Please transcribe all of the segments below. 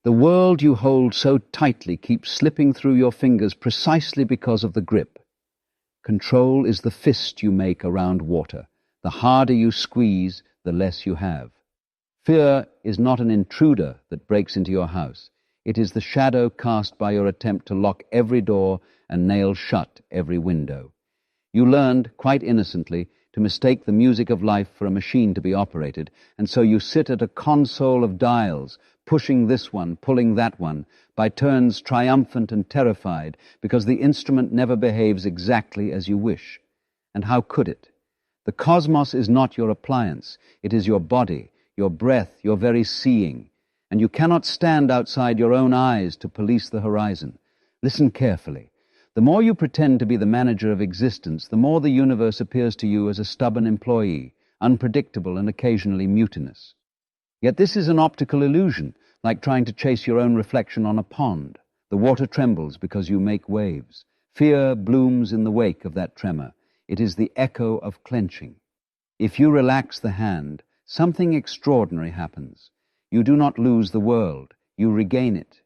The world you hold so tightly keeps slipping through your fingers precisely because of the grip. Control is the fist you make around water. The harder you squeeze, the less you have. Fear is not an intruder that breaks into your house. It is the shadow cast by your attempt to lock every door and nail shut every window. You learned, quite innocently, to mistake the music of life for a machine to be operated, and so you sit at a console of dials, pushing this one, pulling that one, by turns triumphant and terrified, because the instrument never behaves exactly as you wish. And how could it? The cosmos is not your appliance. It is your body, your breath, your very seeing. And you cannot stand outside your own eyes to police the horizon. Listen carefully. The more you pretend to be the manager of existence, the more the universe appears to you as a stubborn employee, unpredictable and occasionally mutinous. Yet this is an optical illusion, like trying to chase your own reflection on a pond. The water trembles because you make waves. Fear blooms in the wake of that tremor. It is the echo of clenching. If you relax the hand, something extraordinary happens. You do not lose the world. You regain it.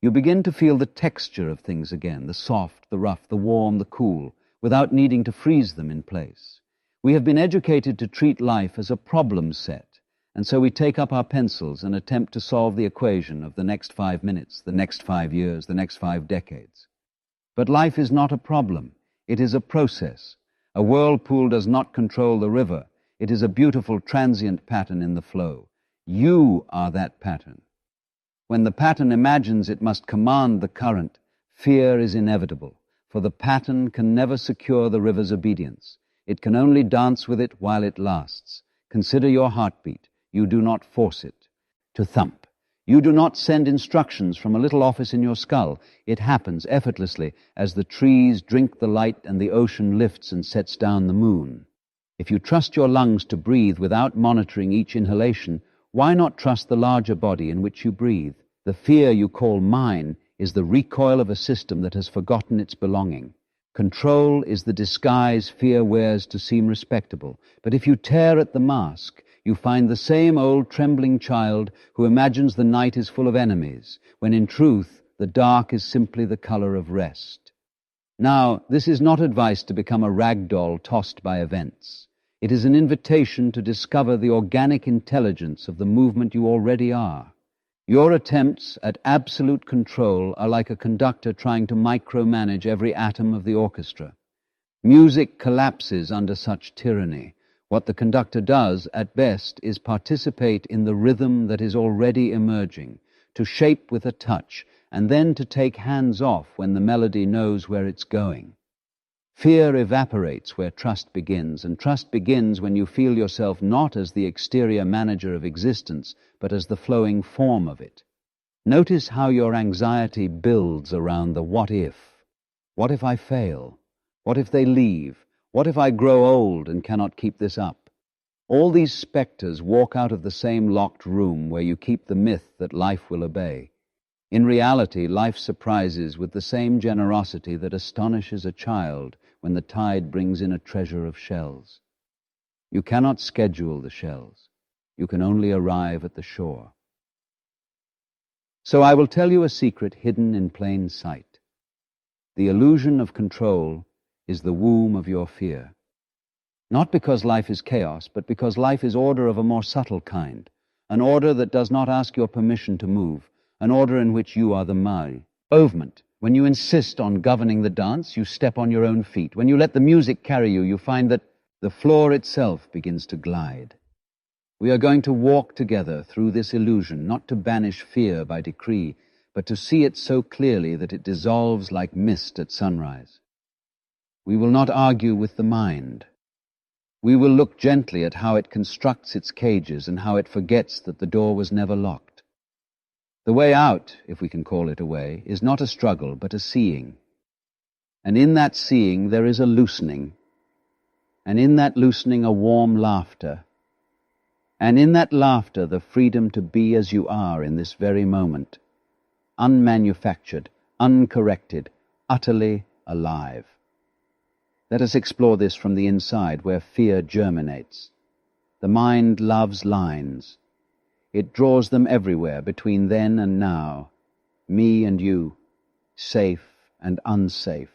You begin to feel the texture of things again, the soft, the rough, the warm, the cool, without needing to freeze them in place. We have been educated to treat life as a problem set, and so we take up our pencils and attempt to solve the equation of the next 5 minutes, the next 5 years, the next 5 decades. But life is not a problem. It is a process. A whirlpool does not control the river. It is a beautiful transient pattern in the flow. You are that pattern. When the pattern imagines it must command the current, fear is inevitable, for the pattern can never secure the river's obedience. It can only dance with it while it lasts. Consider your heartbeat. You do not force it to thump. You do not send instructions from a little office in your skull. It happens effortlessly as the trees drink the light and the ocean lifts and sets down the moon. If you trust your lungs to breathe without monitoring each inhalation, why not trust the larger body in which you breathe? The fear you call mine is the recoil of a system that has forgotten its belonging. Control is the disguise fear wears to seem respectable. But if you tear at the mask, you find the same old trembling child who imagines the night is full of enemies, when in truth the dark is simply the color of rest. Now, this is not advice to become a rag doll tossed by events. It is an invitation to discover the organic intelligence of the movement you already are. Your attempts at absolute control are like a conductor trying to micromanage every atom of the orchestra. Music collapses under such tyranny. What the conductor does, at best, is participate in the rhythm that is already emerging, to shape with a touch, and then to take hands off when the melody knows where it's going. Fear evaporates where trust begins, and trust begins when you feel yourself not as the exterior manager of existence, but as the flowing form of it. Notice how your anxiety builds around the what if. What if I fail? What if they leave? What if I grow old and cannot keep this up? All these specters walk out of the same locked room where you keep the myth that life will obey. In reality, life surprises with the same generosity that astonishes a child when the tide brings in a treasure of shells. You cannot schedule the shells. You can only arrive at the shore. So I will tell you a secret hidden in plain sight. The illusion of control is the womb of your fear. Not because life is chaos, but because life is order of a more subtle kind, an order that does not ask your permission to move, an order in which you are the movement. When you insist on governing the dance, you step on your own feet. When you let the music carry you, you find that the floor itself begins to glide. We are going to walk together through this illusion, not to banish fear by decree, but to see it so clearly that it dissolves like mist at sunrise. We will not argue with the mind. We will look gently at how it constructs its cages and how it forgets that the door was never locked. The way out, if we can call it a way, is not a struggle, but a seeing. And in that seeing there is a loosening. And in that loosening a warm laughter. And in that laughter the freedom to be as you are in this very moment. Unmanufactured, uncorrected, utterly alive. Let us explore this from the inside, where fear germinates. The mind loves lines. It draws them everywhere between then and now, me and you, safe and unsafe.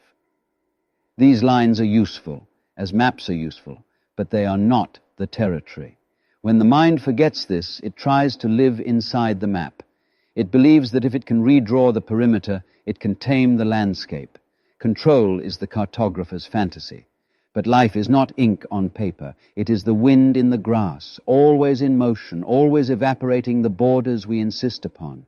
These lines are useful, as maps are useful, but they are not the territory. When the mind forgets this, it tries to live inside the map. It believes that if it can redraw the perimeter, it can tame the landscape. Control is the cartographer's fantasy. But life is not ink on paper. It is the wind in the grass, always in motion, always evaporating the borders we insist upon.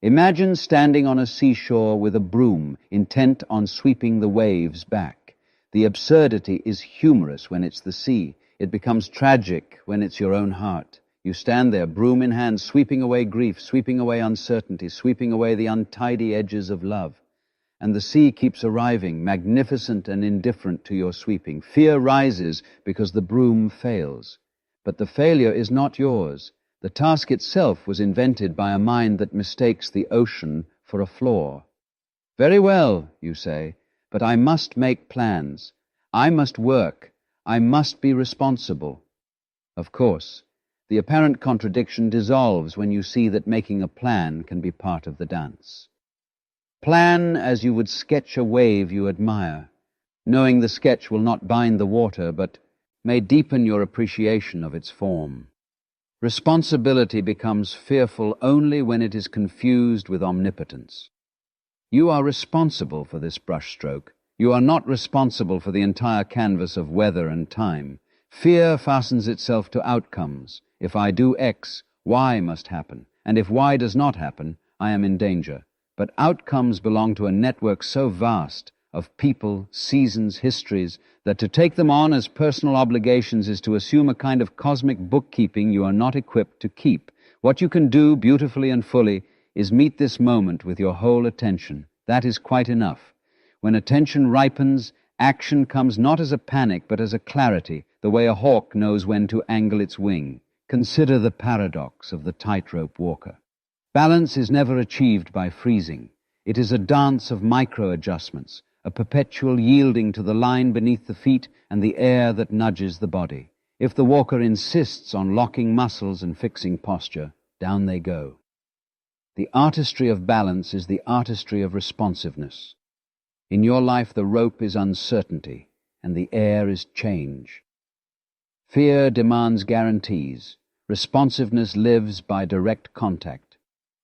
Imagine standing on a seashore with a broom, intent on sweeping the waves back. The absurdity is humorous when it's the sea. It becomes tragic when it's your own heart. You stand there, broom in hand, sweeping away grief, sweeping away uncertainty, sweeping away the untidy edges of love. And the sea keeps arriving, magnificent and indifferent to your sweeping. Fear rises because the broom fails. But the failure is not yours. The task itself was invented by a mind that mistakes the ocean for a floor. Very well, you say, but I must make plans. I must work. I must be responsible. Of course, the apparent contradiction dissolves when you see that making a plan can be part of the dance. Plan as you would sketch a wave you admire, knowing the sketch will not bind the water, but may deepen your appreciation of its form. Responsibility becomes fearful only when it is confused with omnipotence. You are responsible for this brushstroke. You are not responsible for the entire canvas of weather and time. Fear fastens itself to outcomes. If I do X, Y must happen, and if Y does not happen, I am in danger. But outcomes belong to a network so vast of people, seasons, histories, that to take them on as personal obligations is to assume a kind of cosmic bookkeeping you are not equipped to keep. What you can do beautifully and fully is meet this moment with your whole attention. That is quite enough. When attention ripens, action comes not as a panic but as a clarity, the way a hawk knows when to angle its wing. Consider the paradox of the tightrope walker. Balance is never achieved by freezing. It is a dance of micro-adjustments, a perpetual yielding to the line beneath the feet and the air that nudges the body. If the walker insists on locking muscles and fixing posture, down they go. The artistry of balance is the artistry of responsiveness. In your life, the rope is uncertainty, and the air is change. Fear demands guarantees. Responsiveness lives by direct contact.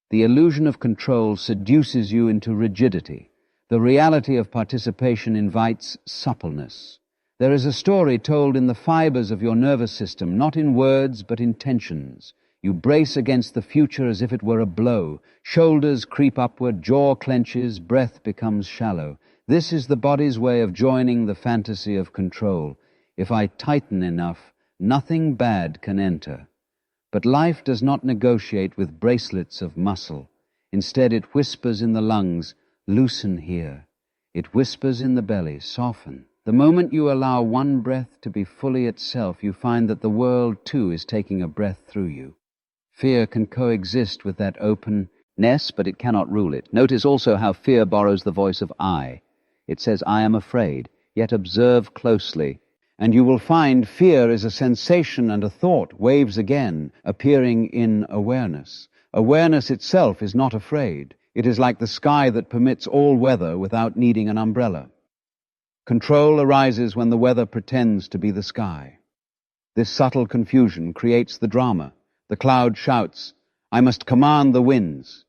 The illusion of control seduces you into rigidity. The reality of participation invites suppleness. There is a story told in the fibers of your nervous system, not in words but in tensions. You brace against the future as if it were a blow. Shoulders creep upward, jaw clenches, breath becomes shallow. This is the body's way of joining the fantasy of control. If I tighten enough, nothing bad can enter. But life does not negotiate with bracelets of muscle. Instead, it whispers in the lungs, loosen here. It whispers in the belly, soften. The moment you allow one breath to be fully itself, you find that the world, too, is taking a breath through you. Fear can coexist with that openness, but it cannot rule it. Notice also how fear borrows the voice of I. It says, I am afraid, yet observe closely. And you will find fear is a sensation and a thought, waves again, appearing in awareness. Awareness itself is not afraid. It is like the sky that permits all weather without needing an umbrella. Control arises when the weather pretends to be the sky. This subtle confusion creates the drama. The cloud shouts, I must command the winds.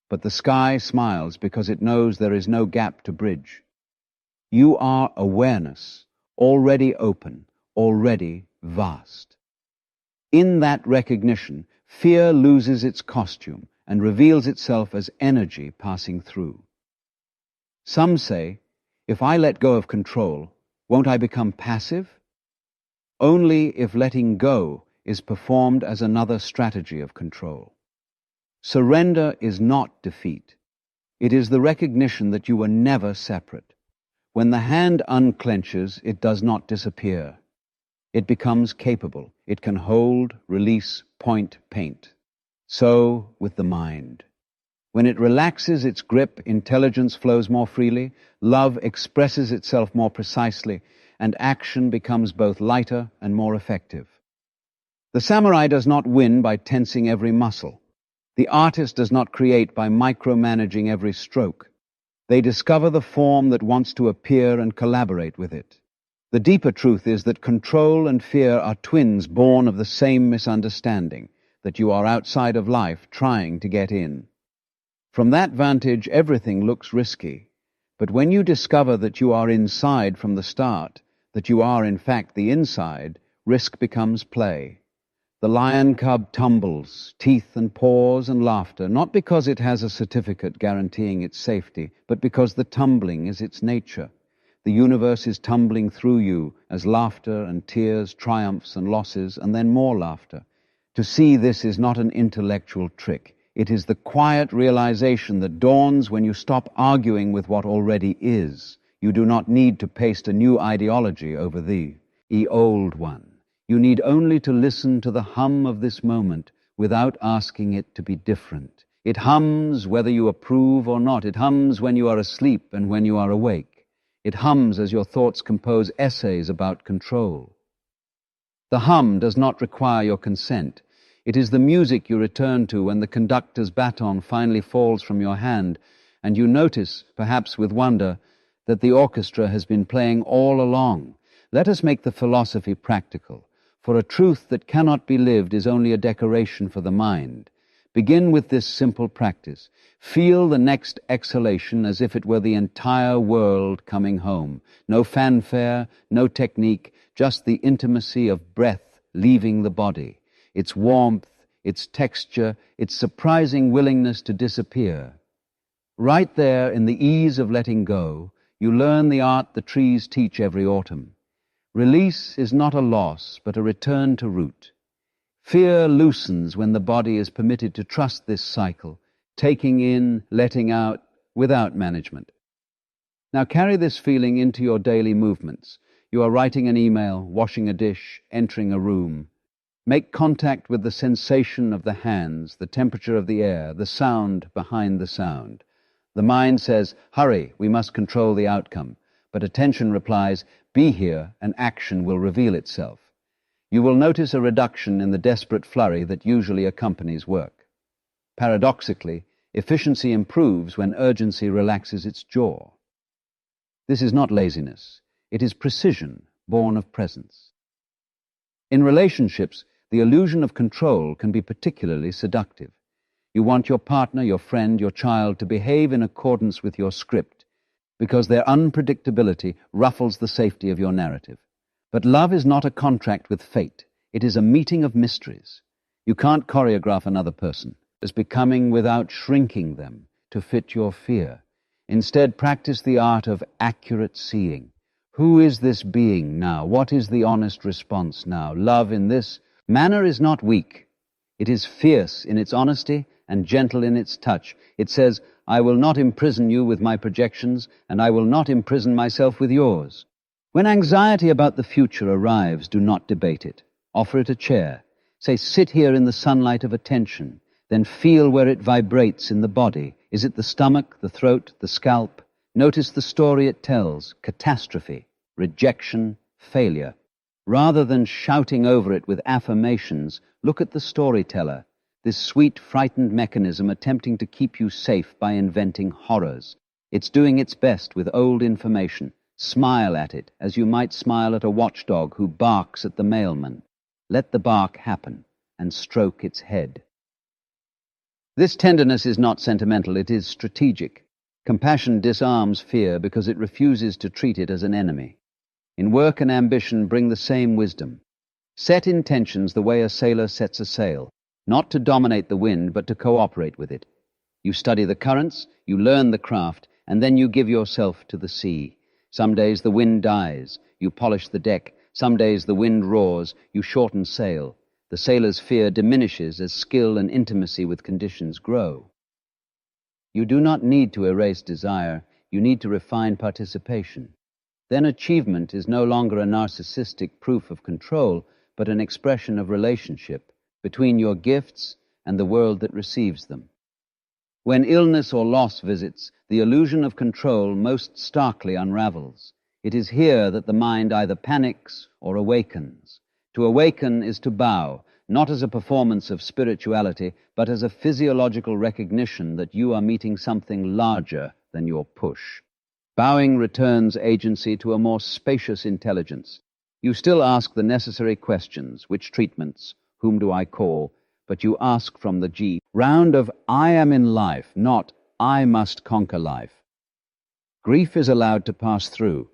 But the sky smiles because it knows there is no gap to bridge. You are awareness. Already open, already vast. In that recognition, fear loses its costume and reveals itself as energy passing through. Some say, if I let go of control, won't I become passive? Only if letting go is performed as another strategy of control. Surrender is not defeat. It is the recognition that you were never separate. When the hand unclenches, it does not disappear. It becomes capable. It can hold, release, point, paint. So with the mind. When it relaxes its grip, intelligence flows more freely, love expresses itself more precisely, and action becomes both lighter and more effective. The samurai does not win by tensing every muscle. The artist does not create by micromanaging every stroke. They discover the form that wants to appear and collaborate with it. The deeper truth is that control and fear are twins born of the same misunderstanding, that you are outside of life trying to get in. From that vantage, everything looks risky. But when you discover that you are inside from the start, that you are in fact the inside, risk becomes play. The lion cub tumbles, teeth and paws and laughter, not because it has a certificate guaranteeing its safety, but because the tumbling is its nature. The universe is tumbling through you as laughter and tears, triumphs and losses, and then more laughter. To see this is not an intellectual trick. It is the quiet realization that dawns when you stop arguing with what already is. You do not need to paste a new ideology over the old one. You need only to listen to the hum of this moment without asking it to be different. It hums whether you approve or not. It hums when you are asleep and when you are awake. It hums as your thoughts compose essays about control. The hum does not require your consent. It is the music you return to when the conductor's baton finally falls from your hand, and you notice, perhaps with wonder, that the orchestra has been playing all along. Let us make the philosophy practical. For a truth that cannot be lived is only a decoration for the mind. Begin with this simple practice. Feel the next exhalation as if it were the entire world coming home. No fanfare, no technique, just the intimacy of breath leaving the body, its warmth, its texture, its surprising willingness to disappear. Right there in the ease of letting go, you learn the art the trees teach every autumn. Release is not a loss, but a return to root. Fear loosens when the body is permitted to trust this cycle, taking in, letting out, without management. Now carry this feeling into your daily movements. You are writing an email, washing a dish, entering a room. Make contact with the sensation of the hands, the temperature of the air, the sound behind the sound. The mind says, hurry, we must control the outcome. But attention replies, be here, and action will reveal itself. You will notice a reduction in the desperate flurry that usually accompanies work. Paradoxically, efficiency improves when urgency relaxes its jaw. This is not laziness. It is precision, born of presence. In relationships, the illusion of control can be particularly seductive. You want your partner, your friend, your child to behave in accordance with your script, because their unpredictability ruffles the safety of your narrative. But love is not a contract with fate. It is a meeting of mysteries. You can't choreograph another person as becoming without shrinking them to fit your fear. Instead, practice the art of accurate seeing. Who is this being now? What is the honest response now? Love in this manner is not weak. It is fierce in its honesty and gentle in its touch. It says, I will not imprison you with my projections, and I will not imprison myself with yours. When anxiety about the future arrives, do not debate it. Offer it a chair. Say, sit here in the sunlight of attention. Then feel where it vibrates in the body. Is it the stomach, the throat, the scalp? Notice the story it tells: catastrophe, rejection, failure. Rather than shouting over it with affirmations, look at the storyteller, this sweet, frightened mechanism attempting to keep you safe by inventing horrors. It's doing its best with old information. Smile at it as you might smile at a watchdog who barks at the mailman. Let the bark happen and stroke its head. This tenderness is not sentimental, it is strategic. Compassion disarms fear because it refuses to treat it as an enemy. In work and ambition, bring the same wisdom. Set intentions the way a sailor sets a sail, not to dominate the wind, but to cooperate with it. You study the currents, you learn the craft, and then you give yourself to the sea. Some days the wind dies, you polish the deck. Some days the wind roars, you shorten sail. The sailor's fear diminishes as skill and intimacy with conditions grow. You do not need to erase desire, you need to refine participation. Then achievement is no longer a narcissistic proof of control, but an expression of relationship between your gifts and the world that receives them. When illness or loss visits, the illusion of control most starkly unravels. It is here that the mind either panics or awakens. To awaken is to bow, not as a performance of spirituality, but as a physiological recognition that you are meeting something larger than your push. Bowing returns agency to a more spacious intelligence. You still ask the necessary questions, which treatments, whom do I call, but you ask from the G round of I am in life, not I must conquer life. Grief is allowed to pass through.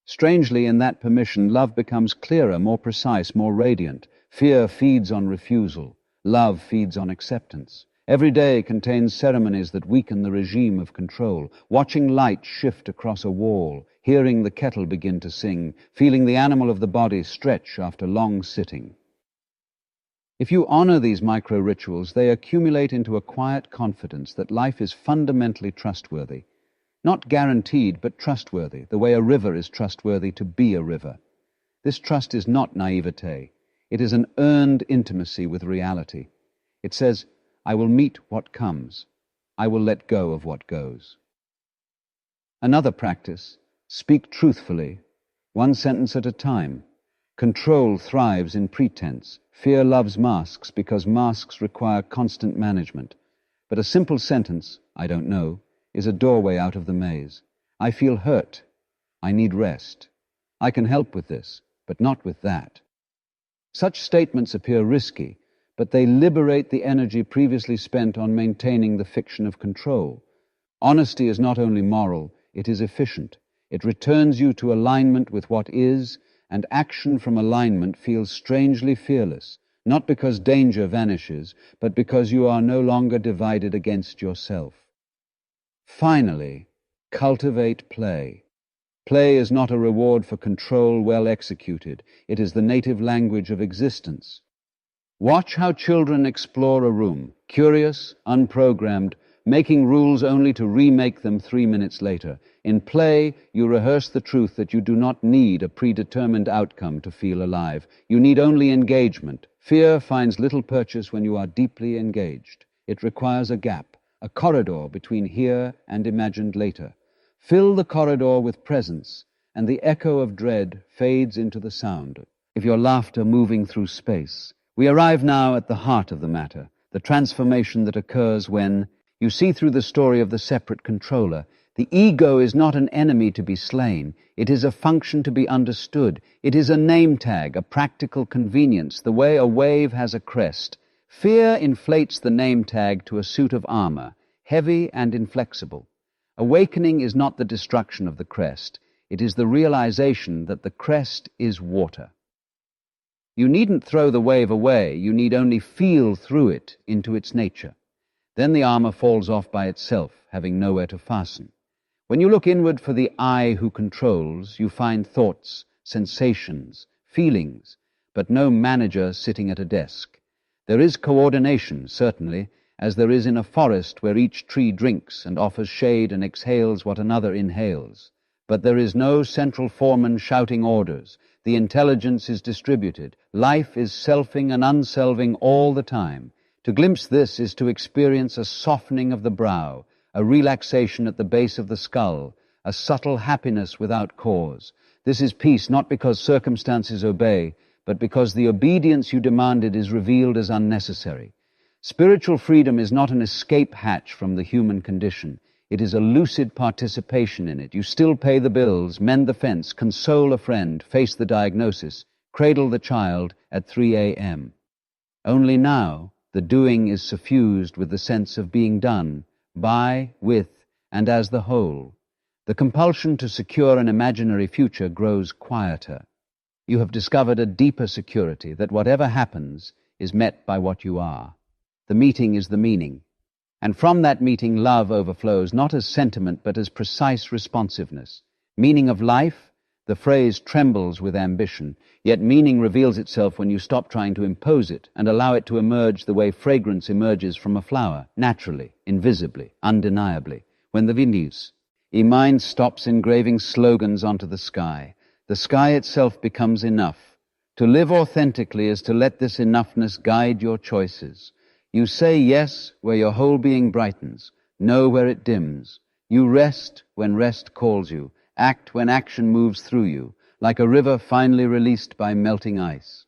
Strangely, in that permission, love becomes clearer, more precise, more radiant. Fear feeds on refusal. Love feeds on acceptance. Every day contains ceremonies that weaken the regime of control. Watching light shift across a wall, hearing the kettle begin to sing, feeling the animal of the body stretch after long sitting. If you honor these micro-rituals, they accumulate into a quiet confidence that life is fundamentally trustworthy. Not guaranteed, but trustworthy, the way a river is trustworthy to be a river. This trust is not naivete. It is an earned intimacy with reality. It says, I will meet what comes. I will let go of what goes. Another practice, speak truthfully, one sentence at a time. Control thrives in pretense. Fear loves masks because masks require constant management. But a simple sentence, I don't know, is a doorway out of the maze. I feel hurt. I need rest. I can help with this, but not with that. Such statements appear risky, but they liberate the energy previously spent on maintaining the fiction of control. Honesty is not only moral, it is efficient. It returns you to alignment with what is, and action from alignment feels strangely fearless, not because danger vanishes, but because you are no longer divided against yourself. Finally, cultivate play. Play is not a reward for control well executed. It is the native language of existence. Watch how children explore a room, curious, unprogrammed, making rules only to remake them 3 minutes later. In play, you rehearse the truth that you do not need a predetermined outcome to feel alive. You need only engagement. Fear finds little purchase when you are deeply engaged. It requires a gap, a corridor between here and imagined later. Fill the corridor with presence, and the echo of dread fades into the sound of your laughter moving through space. We arrive now at the heart of the matter, the transformation that occurs when you see through the story of the separate controller. The ego is not an enemy to be slain. It is a function to be understood. It is a name tag, a practical convenience, the way a wave has a crest. Fear inflates the name tag to a suit of armor, heavy and inflexible. Awakening is not the destruction of the crest. It is the realization that the crest is water. You needn't throw the wave away. You need only feel through it into its nature. Then the armor falls off by itself, having nowhere to fasten. When you look inward for the I who controls, you find thoughts, sensations, feelings, but no manager sitting at a desk. There is coordination, certainly, as there is in a forest where each tree drinks and offers shade and exhales what another inhales. But there is no central foreman shouting orders. The intelligence is distributed. Life is selfing and unselving all the time. To glimpse this is to experience a softening of the brow, a relaxation at the base of the skull, a subtle happiness without cause. This is peace not because circumstances obey, but because the obedience you demanded is revealed as unnecessary. Spiritual freedom is not an escape hatch from the human condition. It is a lucid participation in it. You still pay the bills, mend the fence, console a friend, face the diagnosis, cradle the child at 3 a.m. Only now, the doing is suffused with the sense of being done, by, with, and as the whole. The compulsion to secure an imaginary future grows quieter. You have discovered a deeper security that whatever happens is met by what you are. The meeting is the meaning. And from that meeting, love overflows not as sentiment but as precise responsiveness. Meaning of life, the phrase trembles with ambition, yet meaning reveals itself when you stop trying to impose it and allow it to emerge the way fragrance emerges from a flower, naturally, invisibly, undeniably. When the Vindius, mind stops engraving slogans onto the sky itself becomes enough. To live authentically is to let this enoughness guide your choices. You say yes where your whole being brightens, no where it dims. You rest when rest calls you, act when action moves through you, like a river finally released by melting ice.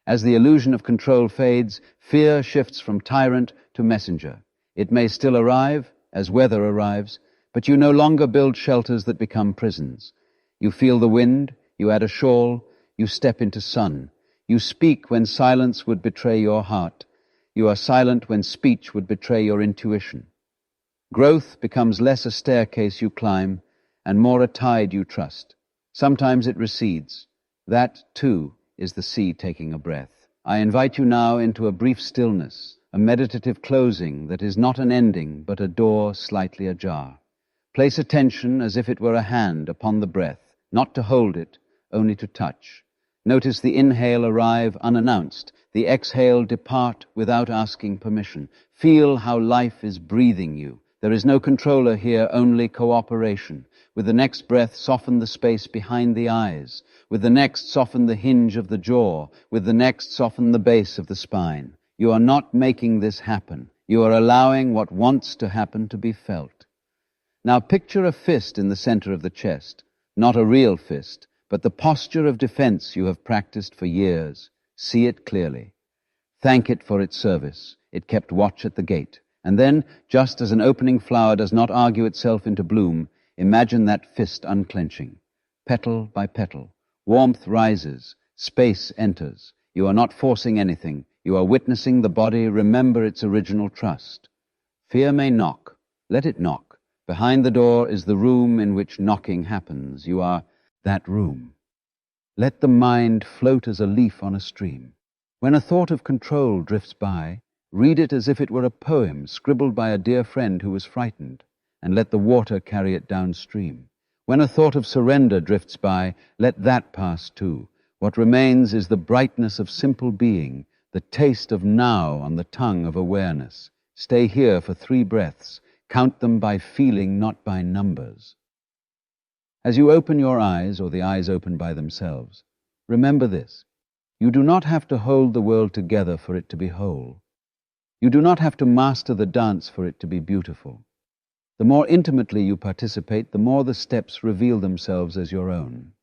As the illusion of control fades, fear shifts from tyrant to messenger. It may still arrive, as weather arrives, but you no longer build shelters that become prisons. You feel the wind, you add a shawl, you step into sun. You speak when silence would betray your heart. You are silent when speech would betray your intuition. Growth becomes less a staircase you climb and more a tide you trust. Sometimes it recedes. That, too, is the sea taking a breath. I invite you now into a brief stillness, a meditative closing that is not an ending but a door slightly ajar. Place attention as if it were a hand upon the breath, not to hold it, only to touch. Notice the inhale arrive unannounced, the exhale depart without asking permission. Feel how life is breathing you. There is no controller here, only cooperation. With the next breath, soften the space behind the eyes. With the next, soften the hinge of the jaw. With the next, soften the base of the spine. You are not making this happen. You are allowing what wants to happen to be felt. Now picture a fist in the center of the chest. Not a real fist, but the posture of defense you have practiced for years. See it clearly. Thank it for its service. It kept watch at the gate. And then, just as an opening flower does not argue itself into bloom, imagine that fist unclenching. Petal by petal, warmth rises, space enters. You are not forcing anything. You are witnessing the body remember its original trust. Fear may knock. Let it knock. Behind the door is the room in which knocking happens. You are that room. Let the mind float as a leaf on a stream. When a thought of control drifts by, read it as if it were a poem scribbled by a dear friend who was frightened, and let the water carry it downstream. When a thought of surrender drifts by, let that pass too. What remains is the brightness of simple being, the taste of now on the tongue of awareness. Stay here for 3 breaths. Count them by feeling, not by numbers. As you open your eyes, or the eyes open by themselves, remember this. You do not have to hold the world together for it to be whole. You do not have to master the dance for it to be beautiful. The more intimately you participate, the more the steps reveal themselves as your own.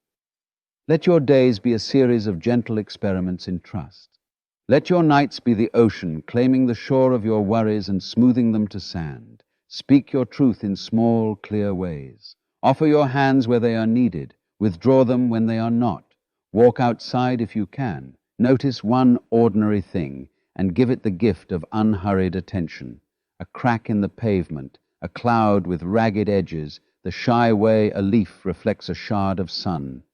Let your days be a series of gentle experiments in trust. Let your nights be the ocean, claiming the shore of your worries and smoothing them to sand. Speak your truth in small, clear ways. Offer your hands where they are needed. Withdraw them when they are not. Walk outside if you can. Notice one ordinary thing and give it the gift of unhurried attention. A crack in the pavement, a cloud with ragged edges, the shy way a leaf reflects a shard of sun.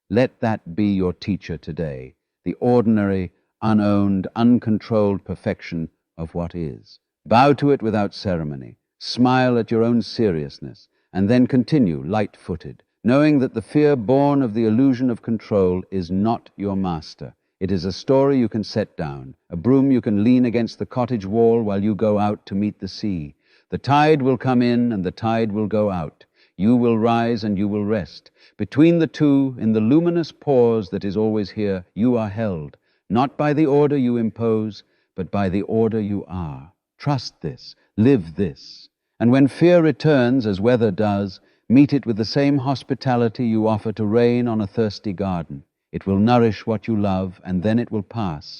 Let that be your teacher today, the ordinary, unowned, uncontrolled perfection of what is. Bow to it without ceremony. Smile at your own seriousness, and then continue light-footed, knowing that the fear born of the illusion of control is not your master. It is a story you can set down, a broom you can lean against the cottage wall while you go out to meet the sea. The tide will come in and the tide will go out. You will rise and you will rest. Between the two, in the luminous pause that is always here, you are held, not by the order you impose, but by the order you are. Trust this, live this. And when fear returns, as weather does, meet it with the same hospitality you offer to rain on a thirsty garden. It will nourish what you love, and then it will pass.